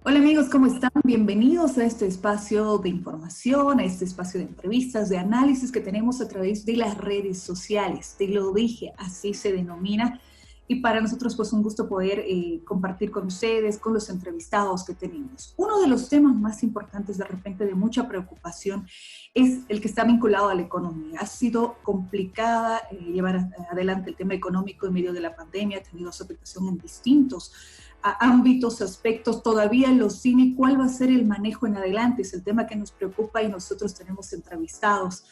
Hola amigos, ¿cómo están? Bienvenidos a este espacio de información, a este espacio de entrevistas, de análisis que tenemos a través de las redes sociales. Te lo dije, así se denomina. Y para nosotros pues un gusto poder compartir con ustedes, con los entrevistados que tenemos. Uno de los temas más importantes de repente de mucha preocupación es el que está vinculado a la economía. Ha sido complicada llevar adelante el tema económico en medio de la pandemia, ha tenido su afectación en distintos ámbitos, aspectos, todavía los cine, cuál va a ser el manejo en adelante, es el tema que nos preocupa y nosotros tenemos entrevistados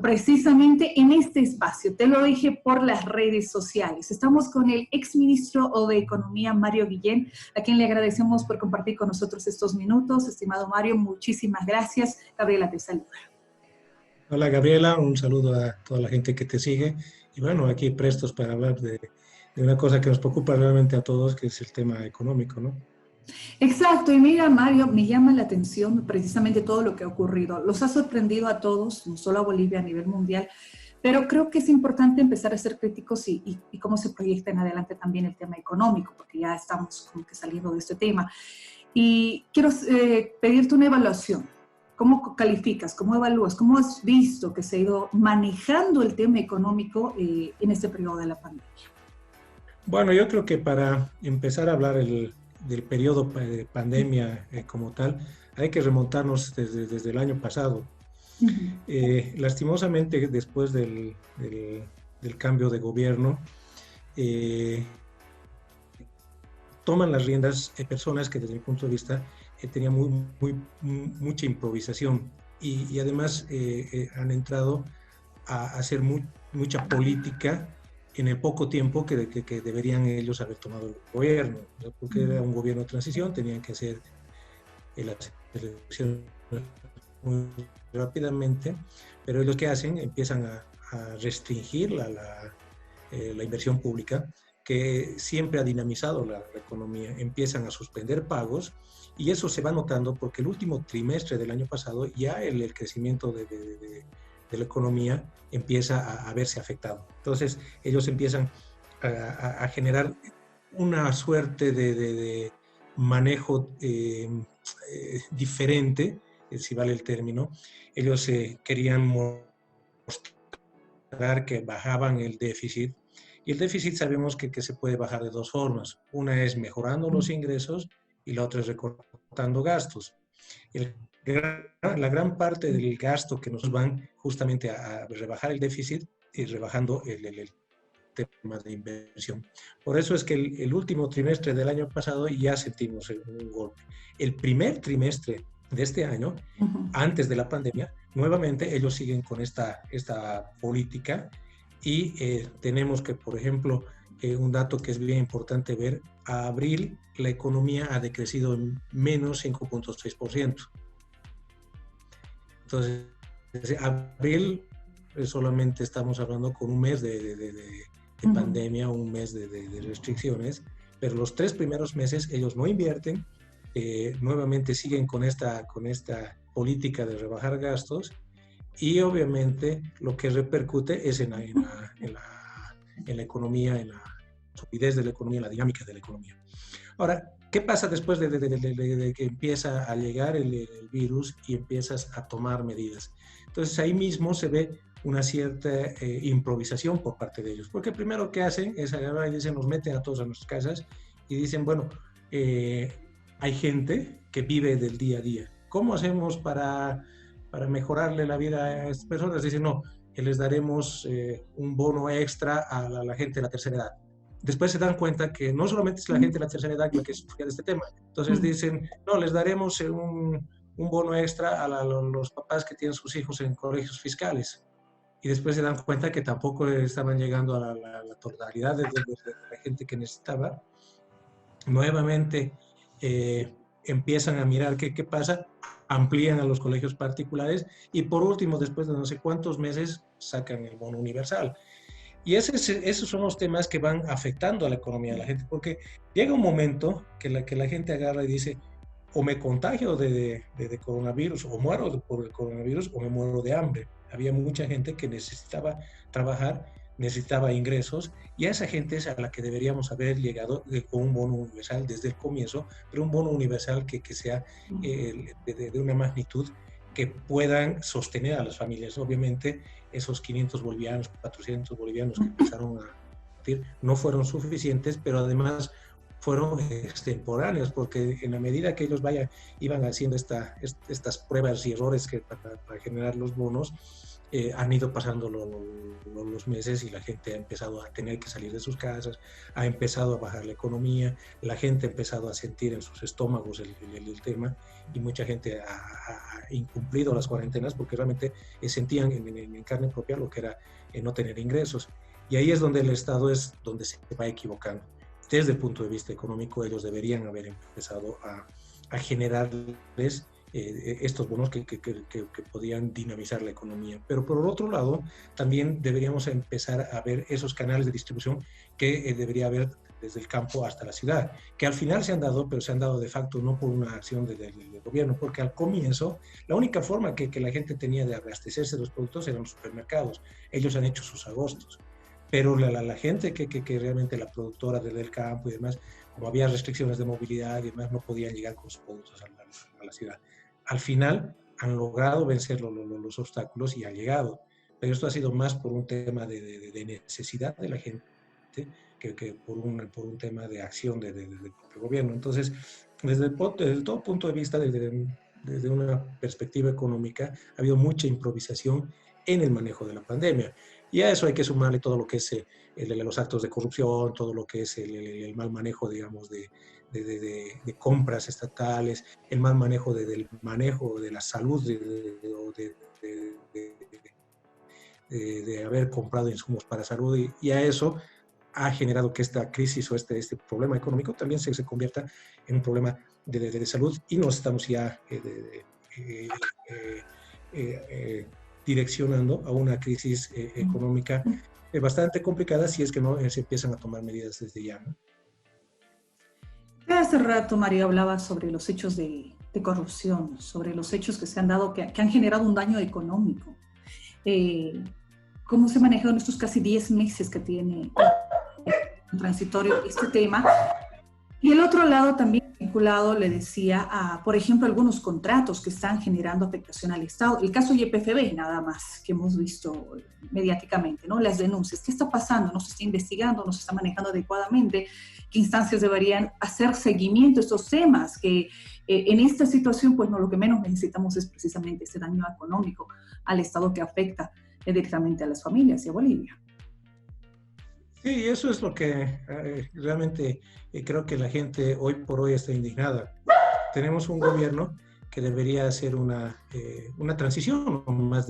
precisamente en este espacio. Te lo dije por las redes sociales. Estamos con el exministro de Economía, Mario Guillén, a quien le agradecemos por compartir con nosotros estos minutos. Estimado Mario, muchísimas gracias. Gabriela te saluda. Hola Gabriela, un saludo a toda la gente que te sigue y bueno, aquí prestos para hablar de una cosa que nos preocupa realmente a todos, que es el tema económico, ¿no? Exacto, y mira Mario, me llama la atención precisamente todo lo que ha ocurrido. Los ha sorprendido a todos, no solo a Bolivia, a nivel mundial, pero creo que es importante empezar a ser críticos y cómo se proyecta en adelante también el tema económico, porque ya estamos como que saliendo de este tema. Y quiero pedirte una evaluación. ¿Cómo calificas, cómo evalúas, cómo has visto que se ha ido manejando el tema económico en este periodo de la pandemia? Bueno, yo creo que para empezar a hablar del periodo de pandemia como tal, hay que remontarnos desde el año pasado. Lastimosamente, después del cambio de gobierno, toman las riendas personas que desde mi punto de vista tenían mucha improvisación y además han entrado a hacer mucha política en el poco tiempo que deberían ellos haber tomado el gobierno, porque era un gobierno de transición, tenían que hacer las elecciones muy rápidamente, pero ellos ¿qué hacen? Empiezan a restringir la inversión pública, que siempre ha dinamizado la economía, empiezan a suspender pagos, y eso se va notando porque el último trimestre del año pasado ya el crecimiento de la economía empieza a verse afectado. Entonces ellos empiezan a generar una suerte de manejo diferente, si vale el término. Ellos querían mostrar que bajaban el déficit, y el déficit sabemos que se puede bajar de dos formas. Una es mejorando los ingresos y la otra es recortando gastos. La gran parte del gasto que nos van justamente a rebajar el déficit y rebajando el tema de inversión. Por eso es que el último trimestre del año pasado ya sentimos un golpe. El primer trimestre de este año, antes de la pandemia, nuevamente ellos siguen con esta política y tenemos que, por ejemplo, un dato que es bien importante ver, a abril la economía ha decrecido en menos 5.6%. Entonces, desde abril solamente estamos hablando con un mes de pandemia, un mes de restricciones, pero los 3 primeros meses ellos no invierten, nuevamente siguen con esta política de rebajar gastos, y obviamente lo que repercute es en la economía, en la solidez de la economía, en la dinámica de la economía. Ahora, ¿qué pasa después de que empieza a llegar el virus y empiezas a tomar medidas? Entonces ahí mismo se ve una cierta improvisación por parte de ellos, porque primero que hacen es agarrar y dicen, nos meten a todos a nuestras casas y dicen, bueno, hay gente que vive del día a día. ¿Cómo hacemos para mejorarle la vida a estas personas? Dicen, no, les daremos un bono extra a la gente de la tercera edad. Después se dan cuenta que no solamente es la gente de la tercera edad la que sufría de este tema. Entonces dicen, no, les daremos un bono extra a los papás que tienen sus hijos en colegios fiscales. Y después se dan cuenta que tampoco estaban llegando a la totalidad de la gente que necesitaba. Nuevamente empiezan a mirar qué pasa, amplían a los colegios particulares y por último, después de no sé cuántos meses, sacan el bono universal. Y esos son los temas que van afectando a la economía de la gente, porque llega un momento que la gente agarra y dice, o me contagio de coronavirus, o muero por el coronavirus, o me muero de hambre. Había mucha gente que necesitaba trabajar, necesitaba ingresos, y a esa gente es a la que deberíamos haber llegado con un bono universal desde el comienzo, pero un bono universal que sea de una magnitud que puedan sostener a las familias. Obviamente, esos 500 bolivianos, 400 bolivianos que empezaron a partir no fueron suficientes, pero además fueron extemporáneos, porque en la medida que ellos iban haciendo estas pruebas y errores para generar los bonos, han ido pasando los meses y la gente ha empezado a tener que salir de sus casas, ha empezado a bajar la economía, la gente ha empezado a sentir en sus estómagos el tema, y mucha gente ha incumplido las cuarentenas porque realmente sentían en carne propia lo que era no tener ingresos. Y ahí es donde el Estado es donde se va equivocando. Desde el punto de vista económico, ellos deberían haber empezado a generarles estos bonos que podían dinamizar la economía. Pero por otro lado, también deberíamos empezar a ver esos canales de distribución que debería haber desde el campo hasta la ciudad, que al final se han dado, pero se han dado de facto no por una acción del gobierno, porque al comienzo la única forma que la gente tenía de abastecerse de los productos eran los supermercados. Ellos han hecho sus agostos, pero la gente que realmente la productora del campo y demás, como había restricciones de movilidad y demás, no podían llegar con sus productos a la ciudad. Al final han logrado vencer los obstáculos y ha llegado, pero esto ha sido más por un tema de necesidad de la gente que por un tema de acción del propio gobierno. Entonces, desde todo punto de vista, desde una perspectiva económica, ha habido mucha improvisación en el manejo de la pandemia. Y a eso hay que sumarle todo lo que es los actos de corrupción, todo lo que es el mal manejo, digamos, de compras estatales, el mal manejo del manejo de la salud, de haber comprado insumos para salud, y a eso ha generado que esta crisis o este problema económico también se convierta en un problema de salud, y nos estamos ya direccionando a una crisis económica bastante complicada si es que no se empiezan a tomar medidas desde ya, ¿no? Hace rato María hablaba sobre los hechos de corrupción, sobre los hechos que se han dado, que han generado un daño económico. ¿Cómo se maneja en estos casi 10 meses que tiene transitorio este tema? Y el otro lado también vinculado, le decía, a, por ejemplo, algunos contratos que están generando afectación al Estado. El caso YPFB, nada más, que hemos visto mediáticamente, ¿no? Las denuncias. ¿Qué está pasando? ¿No se está investigando? ¿No se está manejando adecuadamente? ¿Qué instancias deberían hacer seguimiento a estos temas? Que en esta situación, pues no, lo que menos necesitamos es precisamente ese daño económico al Estado que afecta directamente a las familias y a Bolivia. Sí, eso es lo que realmente creo que la gente hoy por hoy está indignada. Tenemos un gobierno que debería hacer una transición más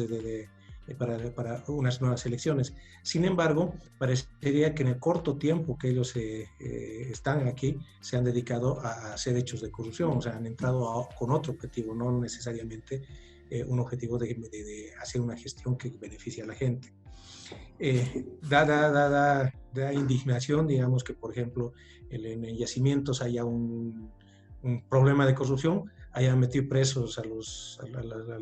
para unas nuevas elecciones. Sin embargo, parecería que en el corto tiempo que ellos están aquí, se han dedicado a hacer hechos de corrupción, o sea, han entrado con otro objetivo, no necesariamente un objetivo de hacer una gestión que beneficie a la gente. Da indignación, digamos, que por ejemplo en yacimientos haya un problema de corrupción, hayan metido presos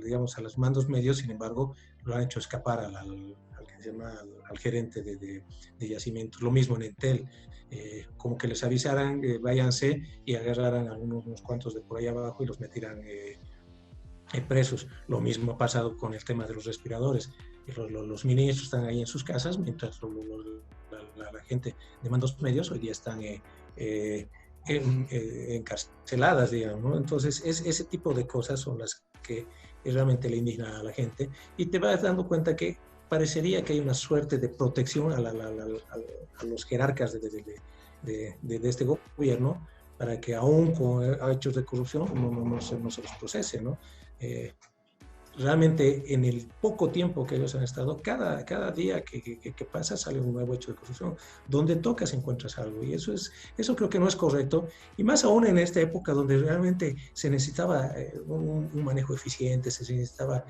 digamos, a los mandos medios. Sin embargo, lo han hecho escapar al gerente de yacimientos. Lo mismo en Entel, como que les avisaran, váyanse, y agarraran a unos cuantos de por ahí abajo y los metieran presos. Lo mismo ha pasado con el tema de los respiradores. Los ministros están ahí en sus casas, mientras la gente de mandos medios hoy día están encarceladas, digamos, ¿no? Entonces, ese tipo de cosas son las que realmente le indignan a la gente, y te vas dando cuenta que parecería que hay una suerte de protección a los jerarcas de este gobierno, para que aún con hechos de corrupción no se los procese, ¿no? Realmente en el poco tiempo que ellos han estado, cada día que pasa sale un nuevo hecho de corrupción. Donde tocas encuentras algo, y eso creo que no es correcto, y más aún en esta época donde realmente se necesitaba un manejo eficiente, se necesitaba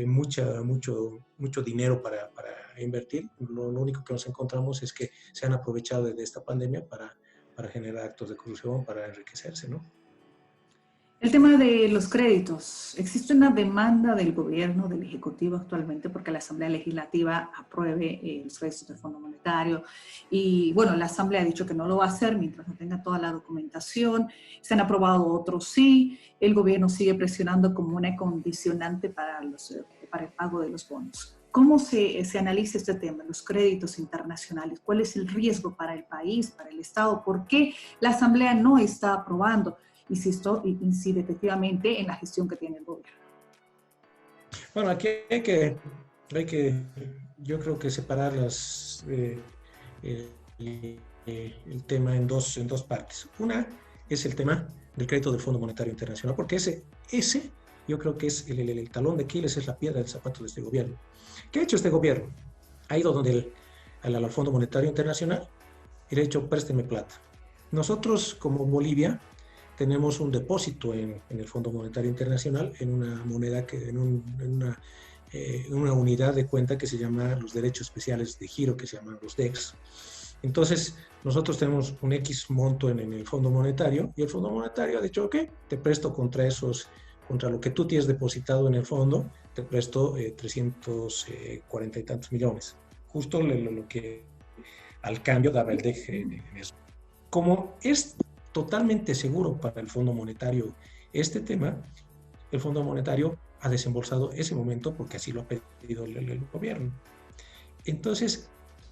mucho dinero para invertir. Lo único que nos encontramos es que se han aprovechado de esta pandemia para generar actos de corrupción, para enriquecerse, ¿no? El tema de los créditos. Existe una demanda del gobierno, del Ejecutivo actualmente, porque la Asamblea Legislativa apruebe los créditos del Fondo Monetario. Y bueno, la Asamblea ha dicho que no lo va a hacer mientras no tenga toda la documentación. Se han aprobado otros sí. El gobierno sigue presionando como una condicionante para el pago de los bonos. ¿Cómo se analiza este tema, los créditos internacionales? ¿Cuál es el riesgo para el país, para el Estado? ¿Por qué la Asamblea no está aprobando? Insisto, incide efectivamente en la gestión que tiene el gobierno. Bueno, aquí yo creo que separar el, el tema en dos partes. Una es el tema del crédito del Fondo Monetario Internacional, porque ese yo creo que es el talón de Aquiles, es la piedra del zapato de este gobierno. ¿Qué ha hecho este gobierno? Ha ido al Fondo Monetario Internacional y le ha dicho, présteme plata. Nosotros, como Bolivia, tenemos un depósito en el Fondo Monetario Internacional en una moneda, en una unidad de cuenta que se llama los derechos especiales de giro, que se llaman los DEX. Entonces, nosotros tenemos un X monto en el Fondo Monetario y el Fondo Monetario ha dicho, ok, te presto contra lo que tú tienes depositado en el fondo, te presto 340 y tantos millones. Justo lo que al cambio daba el DEG en eso. Como es totalmente seguro para el Fondo Monetario este tema, el Fondo Monetario ha desembolsado ese momento porque así lo ha pedido el gobierno. Entonces,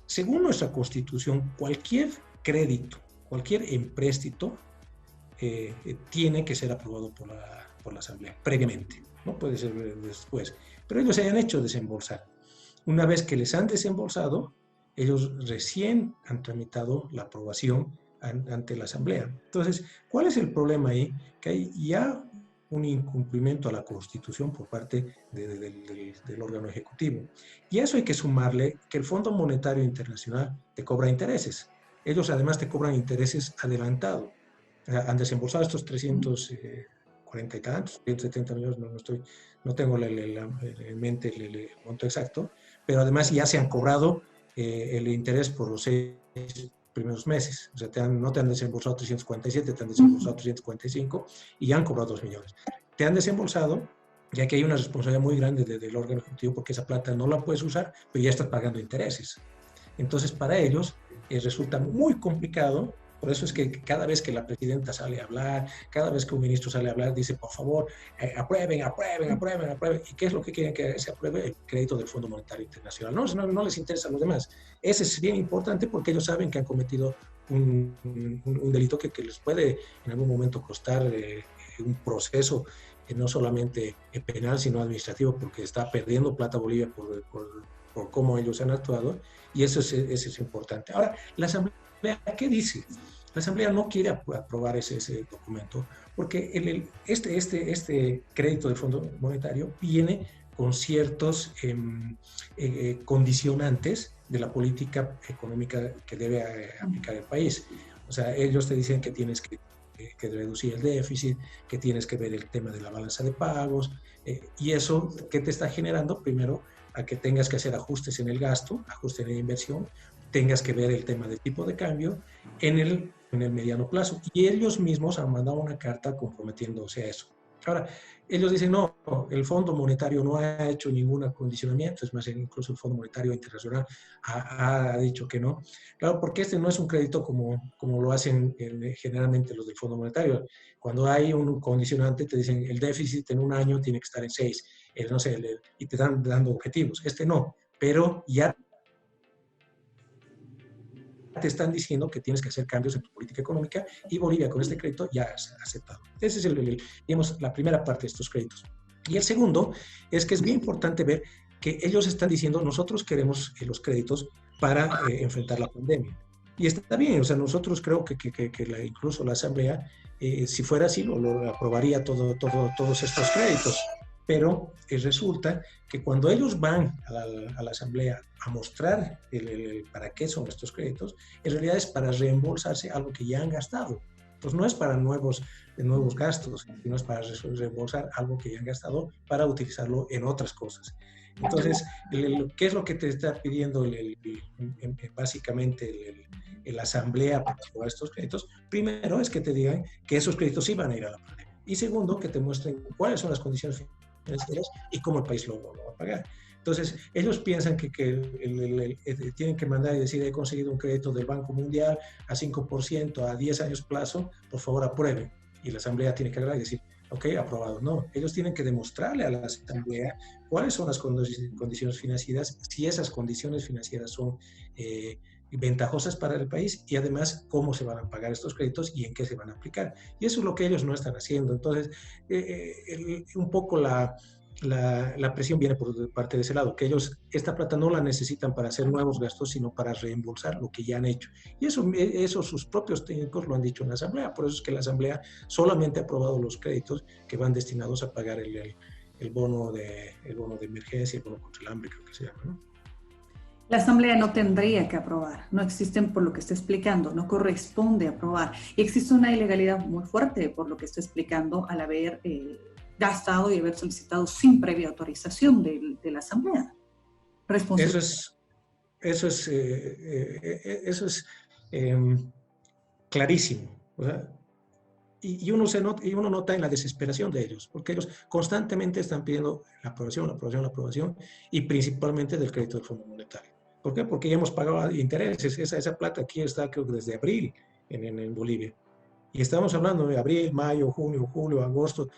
según nuestra Constitución, cualquier crédito, cualquier empréstito tiene que ser aprobado por la Asamblea previamente, no puede ser después. Pero ellos se han hecho desembolsar. Una vez que les han desembolsado, ellos recién han tramitado la aprobación ante la Asamblea. Entonces, ¿cuál es el problema ahí? Que hay ya un incumplimiento a la Constitución por parte del órgano ejecutivo. Y a eso hay que sumarle que el Fondo Monetario Internacional te cobra intereses. Ellos además te cobran intereses adelantados. Han desembolsado estos 340 y tantos, 170 millones, no tengo en mente el monto exacto, pero además ya se han cobrado el interés por los 6 primeros meses. O sea, no te han desembolsado 347, te han desembolsado 345 y ya han cobrado 2 millones. Te han desembolsado, ya que hay una responsabilidad muy grande del órgano ejecutivo porque esa plata no la puedes usar, pero ya estás pagando intereses. Entonces, para ellos resulta muy complicado. Por eso es que cada vez que la presidenta sale a hablar, cada vez que un ministro sale a hablar, dice, por favor, aprueben. ¿Y qué es lo que quieren que se apruebe? El crédito del Fondo Monetario Internacional. No les interesa a los demás. Ese es bien importante porque ellos saben que han cometido un delito que les puede en algún momento costar un proceso no solamente penal, sino administrativo, porque está perdiendo plata Bolivia por cómo ellos han actuado, y eso es importante. Ahora, la Asamblea, ¿qué dice? La Asamblea no quiere aprobar ese documento porque este crédito del Fondo Monetario viene con ciertos condicionantes de la política económica que debe aplicar el país. O sea, ellos te dicen que tienes que reducir el déficit, que tienes que ver el tema de la balanza de pagos, y eso, ¿qué te está generando? Primero, a que tengas que hacer ajustes en el gasto, ajustes en la inversión, tengas que ver el tema del tipo de cambio en el mediano plazo. Y ellos mismos han mandado una carta comprometiéndose a eso. Ahora, ellos dicen, no, el Fondo Monetario no ha hecho ningún acondicionamiento, es más, incluso el Fondo Monetario Internacional ha dicho que no. Claro, porque este no es un crédito como lo hacen generalmente los del Fondo Monetario. Cuando hay un condicionante, te dicen, el déficit en un año tiene que estar en 6, no sé, y te están dando objetivos. Este no, pero ya te están diciendo que tienes que hacer cambios en tu política económica y Bolivia con este crédito ya ha aceptado. Esa es digamos, la primera parte de estos créditos. Y el segundo es que es bien importante ver que ellos están diciendo nosotros queremos los créditos para enfrentar la pandemia. Y está bien, o sea, nosotros creo que incluso la Asamblea, si fuera así, lo aprobaría todos estos créditos. Pero resulta que cuando ellos van a la Asamblea a mostrar para qué son estos créditos, en realidad es para reembolsarse algo que ya han gastado. Pues no es para nuevos gastos, sino es para reembolsar algo que ya han gastado para utilizarlo en otras cosas. Entonces, ¿qué es lo que te está pidiendo básicamente la Asamblea para aprobar estos créditos? Primero es que te digan que esos créditos sí van a ir a la pandemia. Y segundo, que te muestren cuáles son las condiciones financieras y cómo el país lo va a pagar. Entonces, ellos piensan que tienen que mandar y decir, he conseguido un crédito del Banco Mundial a 5%, a 10 años plazo, por favor aprueben. Y la Asamblea tiene que hablar y decir, ok, aprobado. No, ellos tienen que demostrarle a la Asamblea cuáles son las condiciones financieras, si esas condiciones financieras son ventajosas para el país y además cómo se van a pagar estos créditos y en qué se van a aplicar. Y eso es lo que ellos no están haciendo. Entonces, un poco la presión viene por parte de ese lado, que ellos esta plata no la necesitan para hacer nuevos gastos, sino para reembolsar lo que ya han hecho. Y eso sus propios técnicos lo han dicho en la Asamblea. Por eso es que la Asamblea solamente ha aprobado los créditos que van destinados a pagar el bono de emergencia, el bono contra el hambre, creo que se llama, ¿no? La Asamblea no tendría que aprobar, no existen por lo que está explicando, no corresponde aprobar. Y existe una ilegalidad muy fuerte por lo que está explicando al haber gastado y haber solicitado sin previa autorización de la Asamblea. Eso es clarísimo. O sea, y uno nota en la desesperación de ellos, porque ellos constantemente están pidiendo la aprobación, la aprobación, la aprobación, y principalmente del crédito del Fondo Monetario. ¿Por qué? Porque ya hemos pagado intereses. Esa plata aquí está, creo que desde abril en Bolivia. Y estamos hablando de abril, mayo, junio, julio, agosto,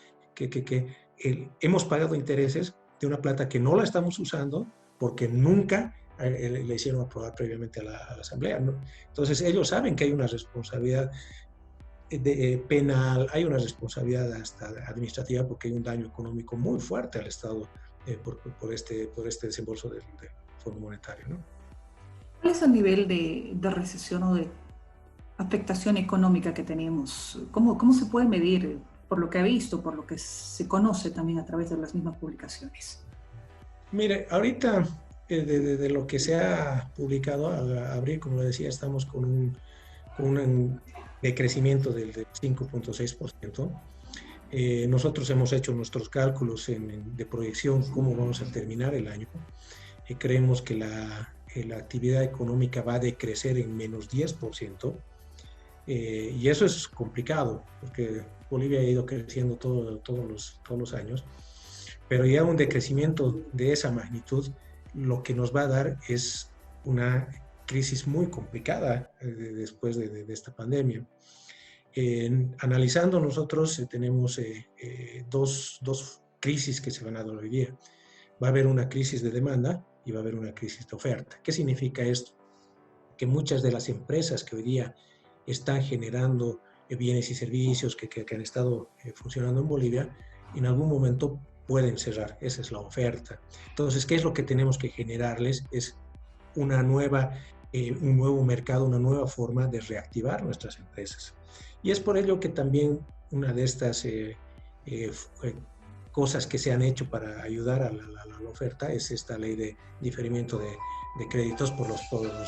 hemos pagado intereses de una plata que no la estamos usando porque nunca le hicieron aprobar previamente a la Asamblea, ¿no? Entonces ellos saben que hay una responsabilidad penal, hay una responsabilidad hasta administrativa porque hay un daño económico muy fuerte al Estado por este desembolso del Fondo Monetario, ¿no? ¿Cuál es el nivel de recesión o de afectación económica que tenemos? ¿Cómo se puede medir por lo que ha visto, por lo que se conoce también a través de las mismas publicaciones? Mire, ahorita de lo que se ha publicado a abril, como le decía, estamos con un decrecimiento del 5.6%. Nosotros hemos hecho nuestros cálculos de proyección, cómo vamos a terminar el año. Creemos que la actividad económica va a decrecer en menos 10%. Y eso es complicado, porque Bolivia ha ido creciendo todos los años, pero ya un decrecimiento de esa magnitud lo que nos va a dar es una crisis muy complicada después de esta pandemia. Analizando nosotros tenemos dos crisis que se van a dar hoy día. Va a haber una crisis de demanda y va a haber una crisis de oferta. ¿Qué significa esto? Que muchas de las empresas que hoy día están generando bienes y servicios que han estado funcionando en Bolivia, en algún momento pueden cerrar. Esa es la oferta. Entonces, ¿qué es lo que tenemos que generarles? Es un nuevo mercado, una nueva forma de reactivar nuestras empresas. Y es por ello que también una de estas cosas que se han hecho para ayudar a la oferta es esta ley de diferimiento de créditos por los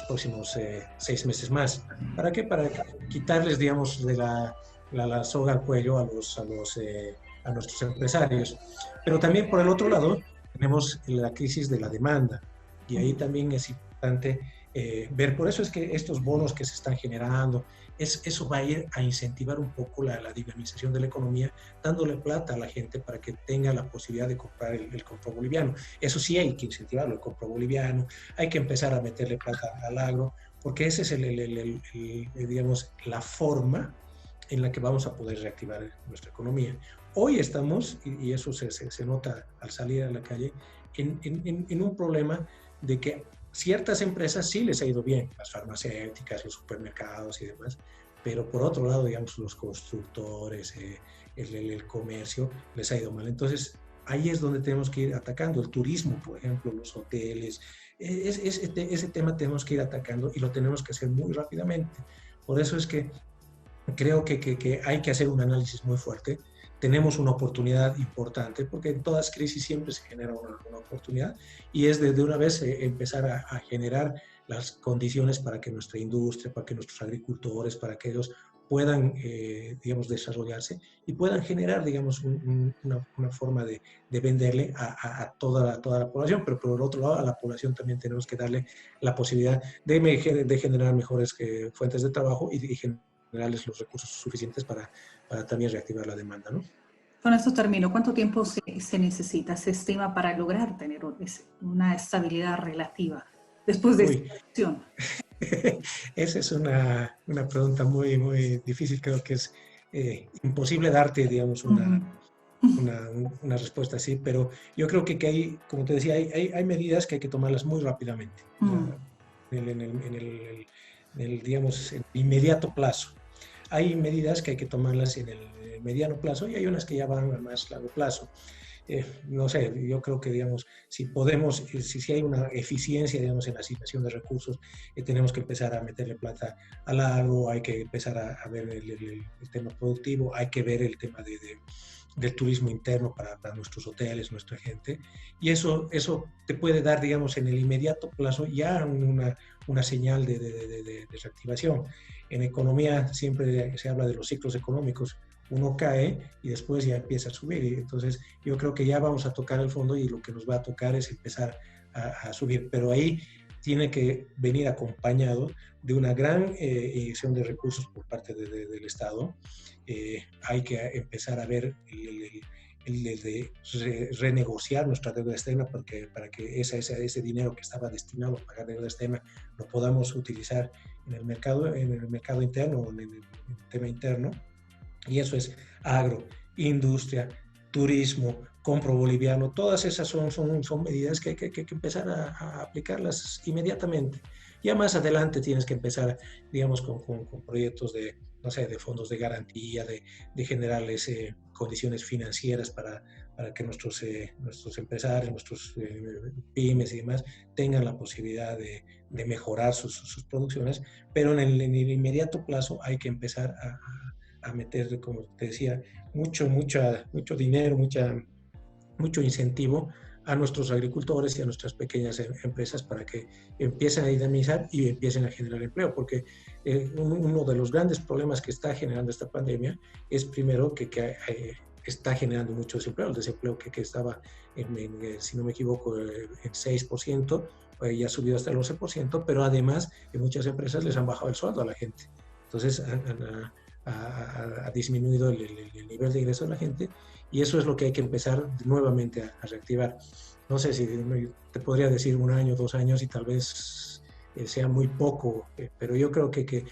próximos 6 meses más. ¿Para qué? Para quitarles, digamos, de la soga al cuello a nuestros empresarios. Pero también por el otro lado tenemos la crisis de la demanda y ahí también es importante ver. Por eso es que estos bonos que se están generando, eso va a ir a incentivar un poco la dinamización de la economía, dándole plata a la gente para que tenga la posibilidad de comprar el compro boliviano. Eso sí, hay que incentivarlo, el compro boliviano, hay que empezar a meterle plata al agro, porque esa es digamos, la forma en la que vamos a poder reactivar nuestra economía. Hoy estamos, y eso se nota al salir a la calle, en un problema de que ciertas empresas sí les ha ido bien, las farmacéuticas, los supermercados y demás, pero por otro lado, digamos, los constructores, el comercio, les ha ido mal. Entonces, ahí es donde tenemos que ir atacando. El turismo, por ejemplo, los hoteles, ese tema tenemos que ir atacando y lo tenemos que hacer muy rápidamente. Por eso es que creo que hay que hacer un análisis muy fuerte. Tenemos una oportunidad importante, porque en todas crisis siempre se genera una oportunidad, y es de una vez empezar a generar las condiciones para que nuestra industria, para que nuestros agricultores, para que ellos puedan, digamos, desarrollarse y puedan generar, digamos, una forma de venderle a toda la población. Pero por el otro lado, a la población también tenemos que darle la posibilidad de generar mejores fuentes de trabajo y generarles los recursos suficientes para también reactivar la demanda, ¿no? Con esto termino. ¿Cuánto tiempo se necesita, se estima, para lograr tener una estabilidad relativa después de esta acción? Esa es una pregunta muy, muy difícil. Creo que es imposible darte, digamos, una respuesta así, pero yo creo que hay, como te decía, hay medidas que hay que tomarlas muy rápidamente, en el, digamos, en inmediato plazo. Hay medidas que hay que tomarlas en el mediano plazo y hay unas que ya van a más largo plazo. No sé, yo creo que, digamos, si podemos, si hay una eficiencia, digamos, en la asignación de recursos, tenemos que empezar a meterle plata a largo, hay que empezar a ver el tema productivo, hay que ver el tema del turismo interno para nuestros hoteles, nuestra gente, y eso te puede dar, digamos, en el inmediato plazo ya una señal de reactivación. En economía siempre se habla de los ciclos económicos. Uno cae y después ya empieza a subir. Y entonces yo creo que ya vamos a tocar el fondo y lo que nos va a tocar es empezar a subir. Pero ahí tiene que venir acompañado de una gran inyección de recursos por parte del Estado. Hay que empezar a ver el de renegociar nuestra deuda externa para que ese dinero que estaba destinado a pagar deuda externa lo podamos utilizar en el mercado interno o en el tema interno. Y eso es agro, industria, turismo, compro boliviano, todas esas son medidas que hay que empezar a aplicarlas inmediatamente. Ya más adelante tienes que empezar, digamos, con proyectos de, no sé, de fondos de garantía, de generarles condiciones financieras para que nuestros empresarios, nuestros pymes y demás tengan la posibilidad de mejorar sus producciones, pero en el inmediato plazo hay que empezar a meter, como te decía, mucho dinero, mucho incentivo a nuestros agricultores y a nuestras pequeñas empresas para que empiecen a dinamizar y empiecen a generar empleo, porque uno de los grandes problemas que está generando esta pandemia es primero que está generando mucho desempleo. El desempleo que estaba, si no me equivoco, en 6%, ya ha subido hasta el 11%, pero además en muchas empresas les han bajado el sueldo a la gente. Entonces ha disminuido el nivel de ingreso de la gente, y eso es lo que hay que empezar nuevamente a reactivar. No sé si te podría decir 1 año, 2 años, y tal vez sea muy poco, pero yo creo que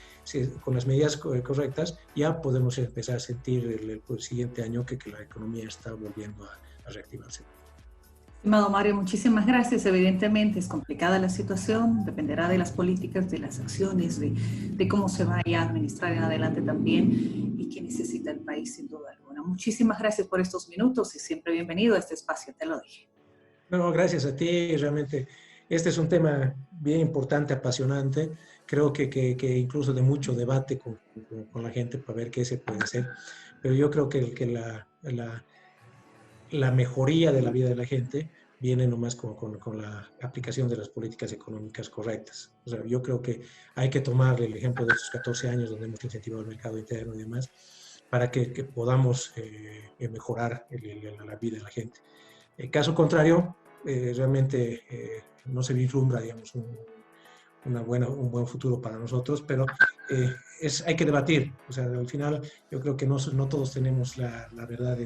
con las medidas correctas ya podemos empezar a sentir el siguiente año que la economía está volviendo a reactivarse. Estimado Mario, muchísimas gracias. Evidentemente es complicada la situación, dependerá de las políticas, de las acciones, de cómo se vaya a administrar en adelante también y qué necesita el país, sin duda alguna. Muchísimas gracias por estos minutos y siempre bienvenido a este espacio, te lo dije. No, gracias a ti. Realmente este es un tema bien importante, apasionante. Creo que incluso de mucho debate con la gente para ver qué se puede hacer. Pero yo creo que la mejoría de la vida de la gente viene nomás con la aplicación de las políticas económicas correctas. O sea, yo creo que hay que tomar el ejemplo de estos 14 años donde hemos incentivado el mercado interno y demás para que podamos mejorar la vida de la gente. En caso contrario, realmente no se vislumbra, digamos, un buen futuro para nosotros, pero hay que debatir. O sea, al final yo creo que no todos tenemos la verdad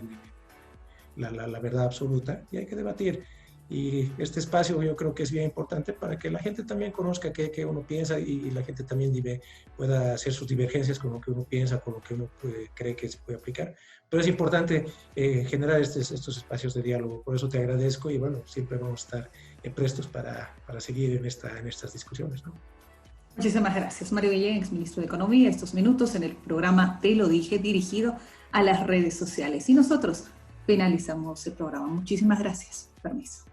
la verdad absoluta, y hay que debatir. Y este espacio yo creo que es bien importante para que la gente también conozca qué uno piensa, y la gente también pueda hacer sus divergencias con lo que uno piensa, con lo que uno cree que se puede aplicar. Pero es importante generar estos espacios de diálogo. Por eso te agradezco, y bueno, siempre vamos a estar prestos para seguir en estas discusiones, ¿no? Muchísimas gracias. Mario Guillén, exministro de Economía, estos minutos en el programa Te lo dije, dirigido a las redes sociales. Y nosotros finalizamos el programa. Muchísimas gracias. Permiso.